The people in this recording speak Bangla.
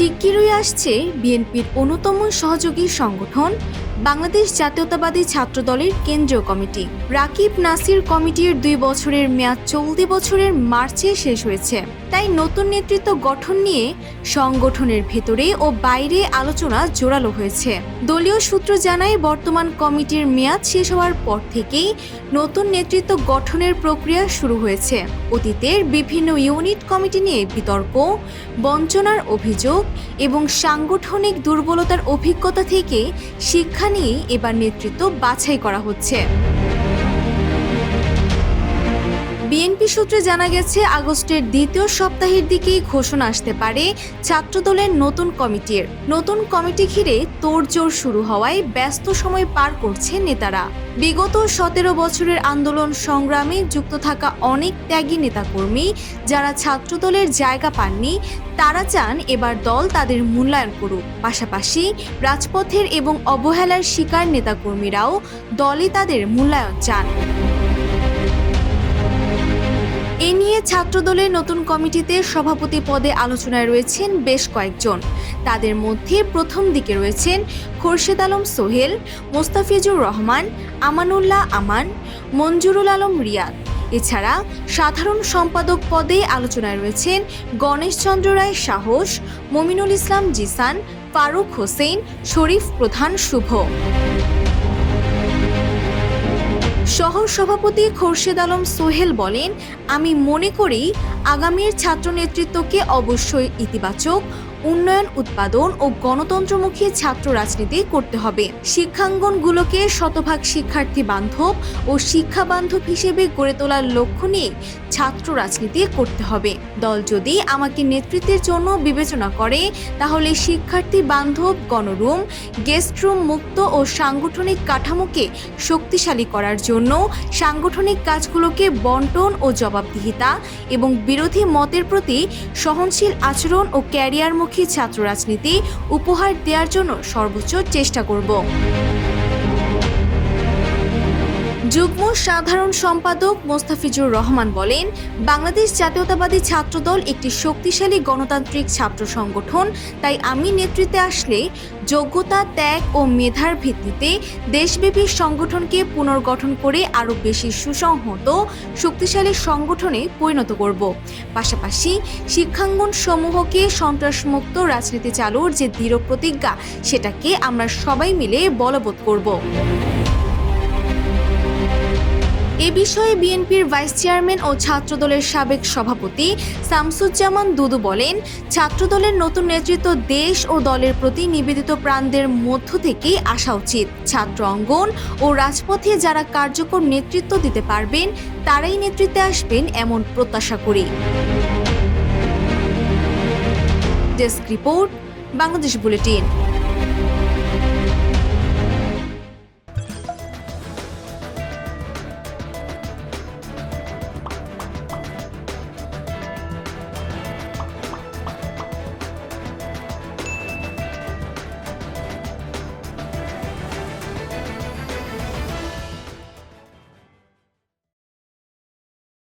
শিগগিরই আসছে বিএনপির অন্যতম সহযোগী সংগঠন বাংলাদেশ জাতীয়তাবাদী ছাত্রদলের কেন্দ্রীয় কমিটি। রাকিব নাসির কমিটির 2 বছরের মেয়াদ চলতি বছরের মার্চে শেষ হয়েছে। তাই নতুন নেতৃত্ব গঠন নিয়ে সংগঠনের ভেতরে ও বাইরে আলোচনা জোরালো হয়েছে। দলীয় সূত্র জানায়, বর্তমান কমিটির মেয়াদ শেষ হওয়ার পর থেকেই নতুন নেতৃত্ব গঠনের প্রক্রিয়া শুরু হয়েছে। অতীতের বিভিন্ন ইউনিট কমিটি নিয়ে বিতর্ক, বঞ্চনার অভিযোগ এবং সাংগঠনিক দুর্বলতার অভিজ্ঞতা থেকে শিক্ষা নিয়ে এবার নেতৃত্ব বাছাই করা হচ্ছে। বিএনপি সূত্রে জানা গেছে, আগস্টের দ্বিতীয় সপ্তাহের দিকেই ঘোষণা আসতে পারে ছাত্রদলের নতুন কমিটির। নতুন কমিটি ঘিরে তোড়জোড় শুরু হওয়ায় ব্যস্ত সময় পার করছে নেতারা। বিগত 17 বছরের আন্দোলন সংগ্রামে যুক্ত থাকা অনেক ত্যাগী নেতাকর্মী যারা ছাত্রদলের জায়গা পাননি, তারা চান এবার দল তাদের মূল্যায়ন করুক। পাশাপাশি রাজপথের এবং অবহেলার শিকার নেতাকর্মীরাও দলে তাদের মূল্যায়ন চান। এ নিয়ে ছাত্রদলের নতুন কমিটিতে সভাপতি পদে আলোচনায় রয়েছেন বেশ কয়েকজন। তাদের মধ্যে প্রথম দিকে রয়েছেন খোরশেদ আলম সোহেল, মোস্তাফিজুর রহমান, আমানুল্লাহ আমান, মঞ্জুরুল আলম রিয়াদ। এছাড়া সাধারণ সম্পাদক পদে আলোচনায় রয়েছেন গণেশ চন্দ্র রায় সাহস, মমিনুল ইসলাম জিসান, ফারুক হোসেন, শরীফ প্রধান শুভ। সহ সভাপতি খোরশেদ আলম সোহেল বলেন, আমি মনে করি আগামীর ছাত্র নেতৃত্বকে অবশ্যই ইতিবাচক, উন্নয়ন, উৎপাদন ও গণতন্ত্রমুখী ছাত্র রাজনীতি করতে হবে। শিক্ষাঙ্গনগুলোকে শতভাগ শিক্ষার্থী বান্ধব ও শিক্ষা বান্ধব হিসেবে গড়ে তোলার লক্ষ্য নিয়ে ছাত্র রাজনীতি করতে হবে। দল যদি আমাকে নেতৃত্বের জন্য বিবেচনা করে, তাহলে শিক্ষার্থী বান্ধব গণরুম, গেস্ট রুম মুক্ত ও সাংগঠনিক কাঠামোকে শক্তিশালী করার জন্য সাংগঠনিক কাজগুলোকে বন্টন ও জবাবদিহিতা এবং বিরোধী মতের প্রতি সহনশীল আচরণ ও ক্যারিয়ারমুখী ছাত্র রাজনীতি উপহার দেওয়ার জন্য সর্বোচ্চ চেষ্টা করব। যুগ্ম সাধারণ সম্পাদক মোস্তাফিজুর রহমান বলেন, বাংলাদেশ জাতীয়তাবাদী ছাত্রদল একটি শক্তিশালী গণতান্ত্রিক ছাত্র সংগঠন। তাই আমি নেতৃত্বে আসলে যোগ্যতা, ত্যাগ ও মেধার ভিত্তিতে দেশব্যাপী সংগঠনকে পুনর্গঠন করে আরও বেশি সুসংহত, শক্তিশালী সংগঠনে পরিণত করব। পাশাপাশি শিক্ষাঙ্গন সমূহকে সন্ত্রাসমুক্ত রাজনীতি চালুর যে দৃঢ় প্রতিজ্ঞা, সেটাকে আমরা সবাই মিলে বলবৎ করব। এ বিষয়ে বিএনপির ভাইস চেয়ারম্যান ও ছাত্রদলের সাবেক সভাপতি শামসুজ্জামান দুদু বলেন, ছাত্রদলের নতুন নেতৃত্ব দেশ ও দলের প্রতি নিবেদিত প্রাণদের মধ্য থেকেই আসা উচিত। ছাত্র অঙ্গন ও রাজপথে যারা কার্যকর নেতৃত্ব দিতে পারবেন, তারাই নেতৃত্বে আসবেন এমন প্রত্যাশা করি। Desk report, Bangladesh bulletin.